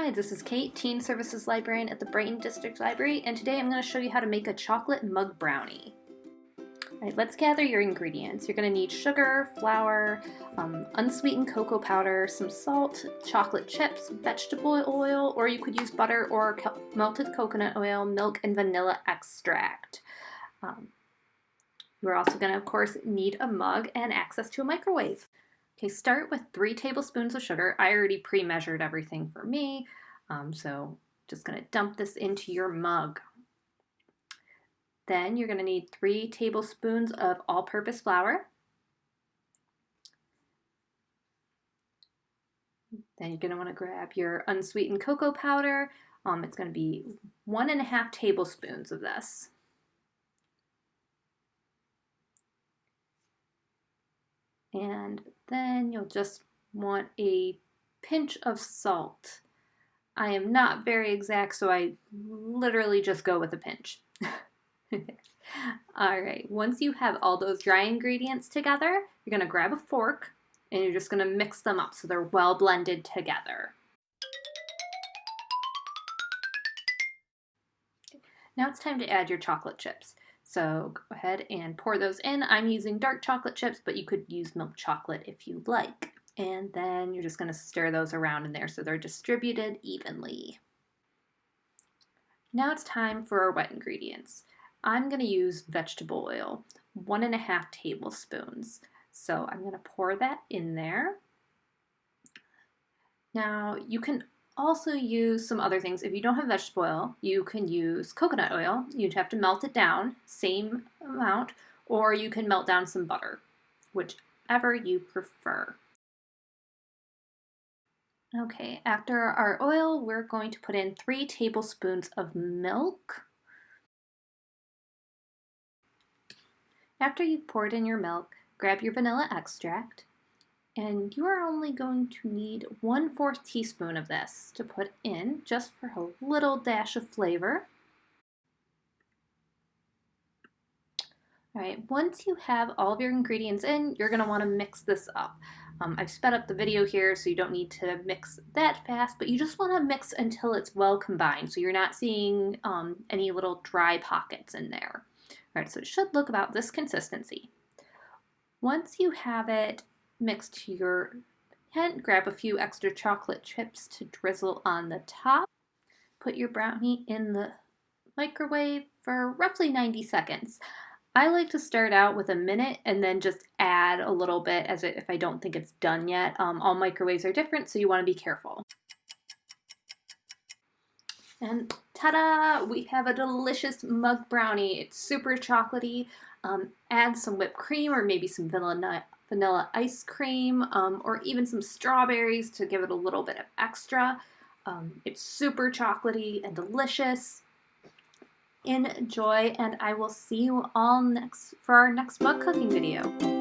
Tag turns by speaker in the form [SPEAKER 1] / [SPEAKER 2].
[SPEAKER 1] Hi, this is Kate, Teen Services Librarian at the Brighton District Library, and today I'm going to show you how to make a chocolate mug brownie. Alright, let's gather your ingredients. You're going to need sugar, flour, unsweetened cocoa powder, some salt, chocolate chips, vegetable oil, or you could use butter or melted coconut oil, milk, and vanilla extract. We're also going to, of course, need a mug and access to a microwave. Okay, start with 3 tablespoons of sugar. I already pre-measured everything for me, so just going to dump this into your mug. Then you're going to need 3 tablespoons of all-purpose flour. Then you're going to want to grab your unsweetened cocoa powder. It's going to be 1.5 tablespoons of this. And then you'll just want a pinch of salt. I am not very exact, so I literally just go with a pinch. Alright, once you have all those dry ingredients together, you're going to grab a fork and you're just going to mix them up so they're well blended together. Now it's time to add your chocolate chips. So go ahead and pour those in. I'm using dark chocolate chips, but you could use milk chocolate if you like. And then you're just going to stir those around in there so they're distributed evenly. Now it's time for our wet ingredients. I'm going to use vegetable oil, 1.5 tablespoons. So I'm going to pour that in there. Now you can also use some other things. If you don't have vegetable oil, you can use coconut oil. You'd have to melt it down, same amount, or you can melt down some butter, whichever you prefer. Okay, after our oil, we're going to put in 3 tablespoons of milk. After you've poured in your milk, grab your vanilla extract. And you are only going to need 1/4 teaspoon of this to put in, just for a little dash of flavor. Alright, once you have all of your ingredients in, you're going to want to mix this up. I've sped up the video here so you don't need to mix that fast, but you just want to mix until it's well combined so you're not seeing any little dry pockets in there. Alright, so it should look about this consistency. Once you have it mixed to your hand, grab a few extra chocolate chips to drizzle on the top. Put your brownie in the microwave for roughly 90 seconds. I like to start out with a minute and then just add a little bit if I don't think it's done yet. All microwaves are different, so you want to be careful. And ta-da! We have a delicious mug brownie. It's super chocolatey. Add some whipped cream or maybe some vanilla ice cream, or even some strawberries to give it a little bit of extra. It's super chocolatey and delicious. Enjoy, and I will see you all for our next mug cooking video.